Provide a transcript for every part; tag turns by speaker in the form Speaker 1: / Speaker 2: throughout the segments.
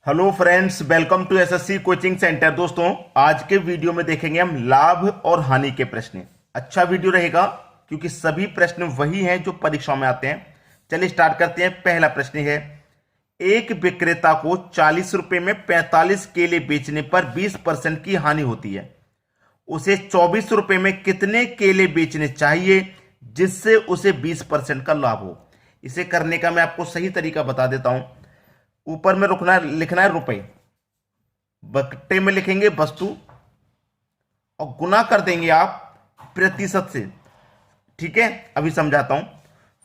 Speaker 1: Hello friends, welcome to SSC coaching centre. दोस्तों, आज के वीडियो में देखेंगे हम लाभ और हानि के प्रश्न। अच्छा वीडियो रहेगा क्योंकि सभी प्रश्न वही हैं जो परीक्षाओं में आते हैं। चलिए स्टार्ट करते हैं। पहला प्रश्न है, एक विक्रेता को 40 रुपए में 45 केले बेचने पर 20% की हानि होती है। उसे 24 रुपए में कितने केले बेचने चाहिए जिससे उसे 20% का लाभ हो। इसे करने का मैं आपको सही तरीका बता देता हूं। ऊपर में लिखना है रुपए, बट्टे में लिखेंगे वस्तु और गुना कर देंगे आप प्रतिशत से। ठीक है, अभी समझाता हूं।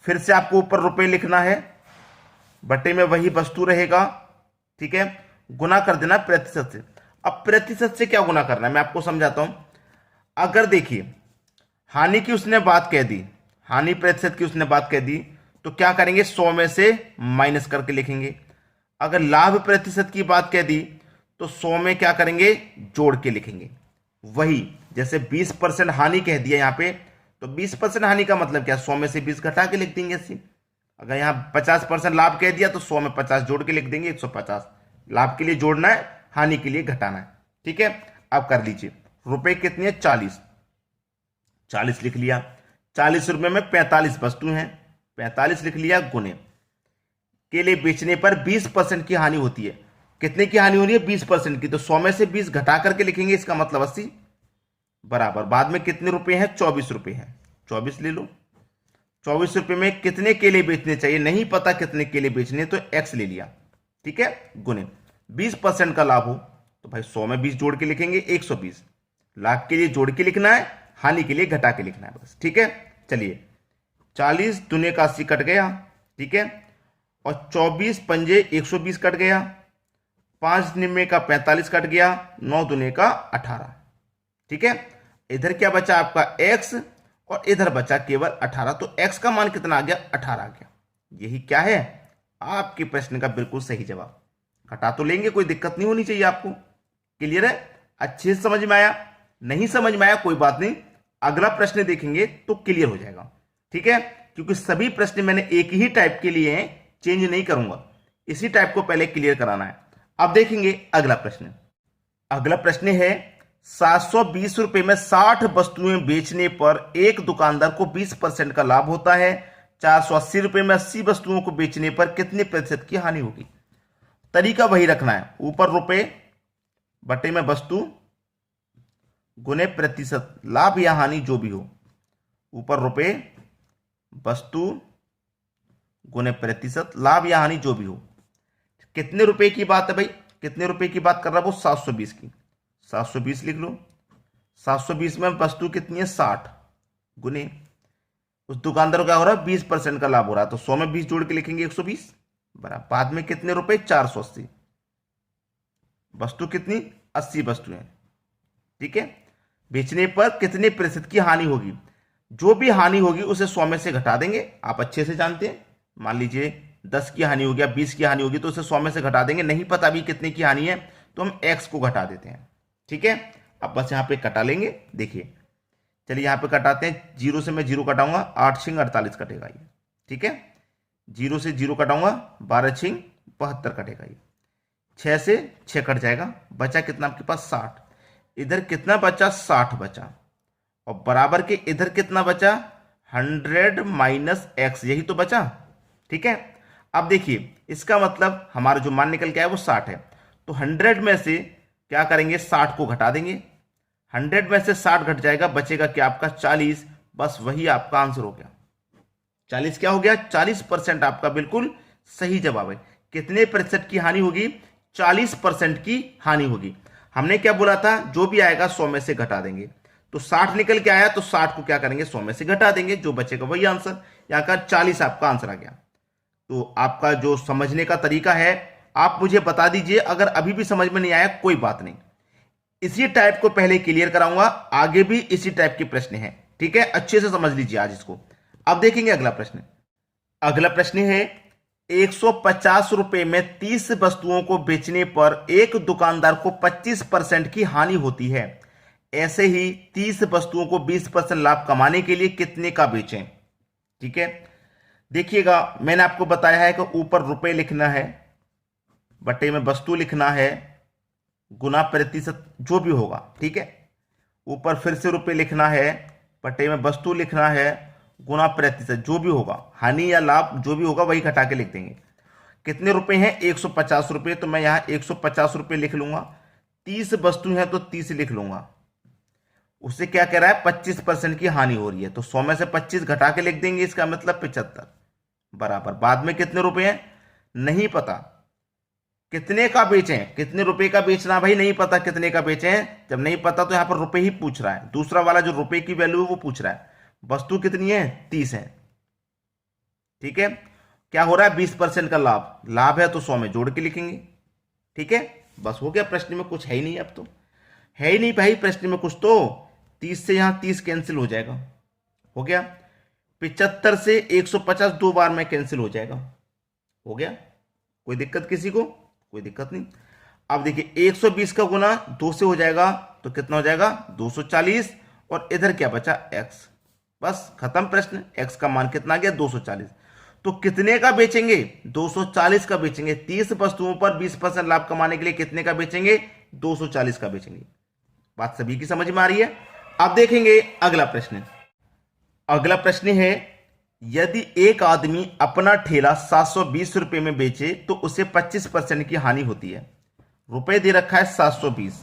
Speaker 1: फिर से आपको ऊपर रुपए लिखना है, बट्टे में वही वस्तु रहेगा। ठीक है, गुना कर देना प्रतिशत से। अब प्रतिशत से क्या गुना करना है मैं आपको समझाता हूं। अगर देखिए हानि की उसने बात कह दी, हानि प्रतिशत की उसने बात कह दी, तो क्या करेंगे, 100 में से माइनस करके लिखेंगे। अगर लाभ प्रतिशत की बात कह दी तो 100 में क्या करेंगे, जोड़ के लिखेंगे। वही जैसे 20% हानि कह दिया यहां पे, तो 20% हानि का मतलब क्या, 100 में से 20 घटा के लिख देंगे ऐसी। अगर यहां 50% लाभ कह दिया तो 100 में 50 जोड़ के लिख देंगे, 150। लाभ के लिए जोड़ना है, हानि के लिए घटाना है। ठीक है, अब कर लीजिए। रुपए कितनी है, 40। 40 लिख लिया। 40 रुपए में 45 वस्तु हैं, 45 लिख लिया। गुने केले बेचने पर 20% की हानि होती है। कितने की हानि हो रही है, 20% की। तो 100 में से 20 घटा करके लिखेंगे, इसका मतलब 80 बराबर। बाद में कितने रुपए हैं, 24 रुपए हैं, 24 ले लो। 24 रुपए में कितने केले बेचने चाहिए, नहीं पता कितने केले बेचने, तो x ले लिया। ठीक है, गुने 20% का लाभ हो तो भाई 100 में 20 जोड़ के लिखेंगे, 120। लाभ के लिए जोड़ के लिखना है, हानि के लिए घटा के लिखना है बस। ठीक है, चलिए 40 दूने का 80 कट गया। ठीक है, और 24 पंजे 120 कट गया। 5 निन्यानवे का 45 कट गया। 9 दूने का 18। ठीक है, इधर क्या बचा आपका x और इधर बचा केवल 18। तो x का मान कितना आ गया, 18 आ गया। यही क्या है, आपके प्रश्न का बिल्कुल सही जवाब। घटा तो लेंगे, कोई दिक्कत नहीं होनी चाहिए आपको। क्लियर है, अच्छे से समझ में आया। नहीं समझ में आया कोई बात नहीं, अगला प्रश्न देखेंगे तो क्लियर हो जाएगा। ठीक है, क्योंकि सभी प्रश्न मैंने एक ही टाइप के लिए हैं, चेंज नहीं करूंगा। इसी टाइप को पहले क्लियर कराना है। अब देखेंगे अगला प्रश्न। अगला प्रश्न है, 720 रुपए में 60 वस्तुएं बेचने पर एक दुकानदार को 20% का लाभ होता है। 480 रुपए में 80 वस्तुओं को बेचने पर कितने प्रतिशत की हानि होगी। तरीका वही रखना है, ऊपर रुपए बटे में वस्तु गुने प्रतिशत, लाभ या हानि जो भी हो। ऊपर रुपए वस्तु गुने प्रतिशत, लाभ या हानि जो भी हो। कितने रुपए की बात है भाई, कितने रुपए की बात कर रहा है वो, 720 की। 720 लिख लो। 720 में वस्तु कितनी है, 60 गुने उस दुकानदार को क्या हो रहा है, 20% का लाभ हो रहा है। तो 100 में 20 जोड़ के लिखेंगे, 120 बराबर। बाद में कितने रुपए, 480। वस्तु कितनी, 80 वस्तु है। ठीक है, बेचने पर कितने प्रतिशत की हानि होगी। जो भी हानि होगी उसे 100 में से घटा देंगे, आप अच्छे से जानते हैं। मान लीजिए 10 की हानि हो गया, 20 की हानि होगी, तो उसे 100 में से घटा देंगे। नहीं पता अभी कितने की हानि है तो हम x को घटा देते हैं। ठीक है, अब बस यहां पे कटा लेंगे। देखिए चलिए यहां पे कटाते हैं। 0 से मैं 0 कटाऊंगा, 8 छिंग 48 कटेगा ये। ठीक है, 0 से 0 कटाऊंगा, 12 छिंग 72 कटेगा ये। 6 से 6 कट जाएगा, बचा कितना आपके पास, 60। इधर कितना बचा, 60 बचा। और बराबर के इधर कितना बचा, 100 माइनस x, यही तो बचा। ठीक है, अब देखिए इसका मतलब हमारा जो मान निकल के आया वो 60 है। तो 100 में से क्या करेंगे, 60 को घटा देंगे। 100 में से 60 घट जाएगा, बचेगा क्या आपका, 40। बस वही आपका आंसर हो गया। 40 क्या हो गया, 40% आपका बिल्कुल सही जवाब है। कितने प्रतिशत की हानि होगी, 40% की हानि होगी। हमने क्या बोला था, जो भी आएगा 100 में से घटा देंगे। तो 60 निकल के आया तो 60 को क्या करेंगे, 100 में से घटा देंगे, जो बचेगा वही आंसर। यहां का 40 आपका आंसर आ गया। तो आपका जो समझने का तरीका है आप मुझे बता दीजिए। अगर अभी भी समझ में नहीं आया कोई बात नहीं, इसी टाइप को पहले क्लियर कराऊंगा, आगे भी इसी टाइप के प्रश्न हैं। ठीक है, अच्छे से समझ लीजिए आज इसको। अब देखेंगे अगला प्रश्न। अगला प्रश्न है, 150 रुपए में 30 वस्तुओं को बेचने पर एक दुकानदार को 25% की हानि होती है। ऐसे ही 30 वस्तुओं को 20% लाभ कमाने के लिए कितने का बेचें। ठीक है, देखिएगा मैंने आपको बताया है कि ऊपर रुपए लिखना है, बटे में वस्तु लिखना है, गुना प्रतिशत जो भी होगा, ठीक है। ऊपर फिर से रुपए लिखना है, बटे में वस्तु लिखना है, गुना प्रतिशत जो भी होगा, हानि या लाभ जो भी होगा वही घटा के लिख देंगे। कितने रुपए हैं? 150 रुपए, तो मैं यहां 150 रुपए लिख लूंगा। 30 वस्तु है तो 30 लिख लूंगा। उससे क्या कह रहा है? 25% की हानि हो रही है, तो 100 में से 25 घटा के लिख देंगे, इसका मतलब 75 बराबर। बाद में कितने रुपए हैं नहीं पता, कितने का बेचें, कितने रुपए का बेचना भाई नहीं पता, कितने का बेचें। जब नहीं पता तो यहां पर रुपए ही पूछ रहा है, दूसरा वाला जो रुपए की वैल्यू है वो पूछ रहा है। वस्तु कितनी है? 30 है, ठीक है। क्या हो रहा है? 20% का लाभ, लाभ है तो 100 में जोड़ के लिखेंगे, ठीक है। बस हो गया, प्रश्न में कुछ है ही नहीं, अब तो है ही नहीं भाई प्रश्न में कुछ। तो 30 से यहां 30 कैंसिल हो जाएगा, हो गया। 75 से 150 दो बार में कैंसिल हो जाएगा, हो गया। कोई दिक्कत किसी को? कोई दिक्कत नहीं। अब देखिए 120 का गुना 2 से हो जाएगा तो कितना हो जाएगा? 240, और इधर क्या बचा? x। बस खत्म प्रश्न। x का मान कितना आ गया? 240। तो कितने का बेचेंगे? 240 का बेचेंगे। 30 वस्तुओं पर 20% लाभ कमाने के लिए कितने का बेचेंगे? 240 का बेचेंगे। बात सभी की समझ में आ रही है? अब देखेंगे अगला प्रश्न। अगला प्रश्न है, यदि एक आदमी अपना ठेला 720 रुपए में बेचे तो उसे 25% की हानि होती है। रुपए दे रखा है 720,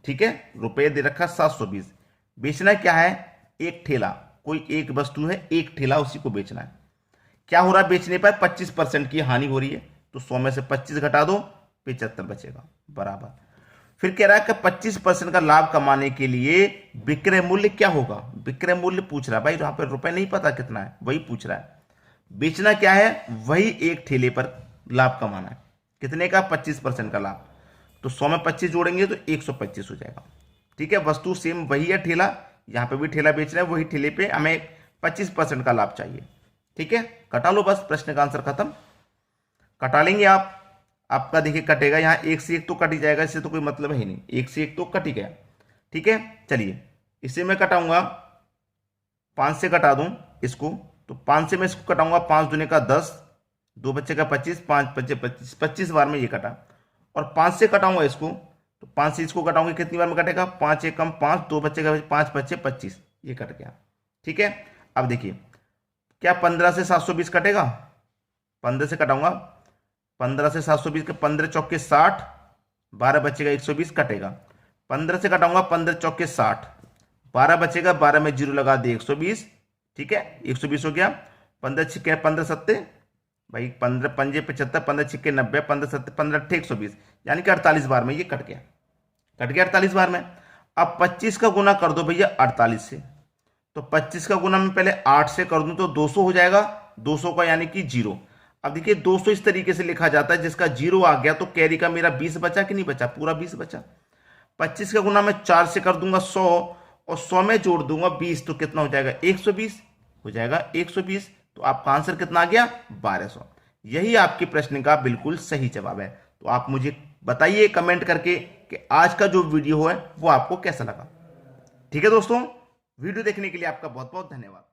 Speaker 1: ठीक है, रुपए दे रखा है 720। बेचना क्या है? एक ठेला, कोई एक वस्तु है, एक ठेला, उसी को बेचना है। क्या हो रहा है? बेचने पर 25% की हानि हो रही है, तो 100 में से 25 घटा दो, 75 बचेगा बराबर। फिर कह रहा है कि 25% का लाभ कमाने के लिए विक्रय मूल्य क्या होगा? विक्रय मूल्य पूछ रहा है भाई, यहां पर रुपए नहीं पता कितना है, वही पूछ रहा है। बेचना क्या है? वही एक ठेले पर लाभ कमाना है। कितने का? 25% का लाभ। तो 100 में 25 जोड़ेंगे तो 125 हो जाएगा, ठीक है। वस्तु सेम वही है, ठेला, यहां पे भी ठेला बेच रहे हैं, वही ठेले पे हमें 25% का लाभ चाहिए, ठीक है। कटा लो, बस प्रश्न का आंसर खत्म। कटा लेंगे आप, आपका देखिए कटेगा, यहां 1 से 1 तो कट ही जाएगा, इससे तो कोई मतलब है नहीं, 1 से 1 तो कट ही गया, ठीक है। चलिए इसे मैं कटाऊंगा, 5 से कटा दूं इसको, तो 5 से मैं इसको कटाऊंगा, 5 दूने का 10, 2 बच्चे का 25, 5 बच्चे 25, 25 बार में ये कटा। और 5 से कटाऊंगा इसको, तो 5 से इसको कटाऊंगे, कितनी बार में कटेगा? 5 एकम 5, 2 बच्चे का 5 बच्चे 25, ये कट गया, ठीक है। अब देखिए क्या 15 से 720 कटेगा? 15 से कटाऊंगा, 15 से 720 के 15 चौके 60, 12 बचेगा 120 कटेगा। 15 से कटाऊंगा, 15 चौके 60, 12 बचेगा, 12 में जीरो लगा दे 120, ठीक है, 120 हो गया। 15 छिक्के 15 सत्ते भाई, 15 पंजे 75, 15 छिक्के 90, 15 सत्ते 15 अट्ठे 120, यानी कि 48 बार में ये कट गया, कट गया 48 बार में। अब 25 का गुना कर दो भैया 48 से, तो 25 का गुना मैं पहले 8 से कर दूं तो 200 हो जाएगा, 200 का यानी कि 0। अब देखिए 200 इस तरीके से लिखा जाता है, जिसका 0 आ गया तो कैरी का मेरा 20 बचा कि नहीं बचा? पूरा 20 बचा। 25 का गुना मैं 4 से कर दूंगा 100, और 100 में जोड़ दूंगा 20, तो कितना हो जाएगा? 120 हो जाएगा, 120। तो आपका आंसर कितना आ गया? 1200। यही आपके प्रश्न का बिल्कुल सही जवाब है। तो आप मुझे बताइए कमेंट करके कि आज का जो वीडियो है वो आपको कैसा लगा। ठीक है दोस्तों, वीडियो देखने के लिए आपका बहुत बहुत धन्यवाद।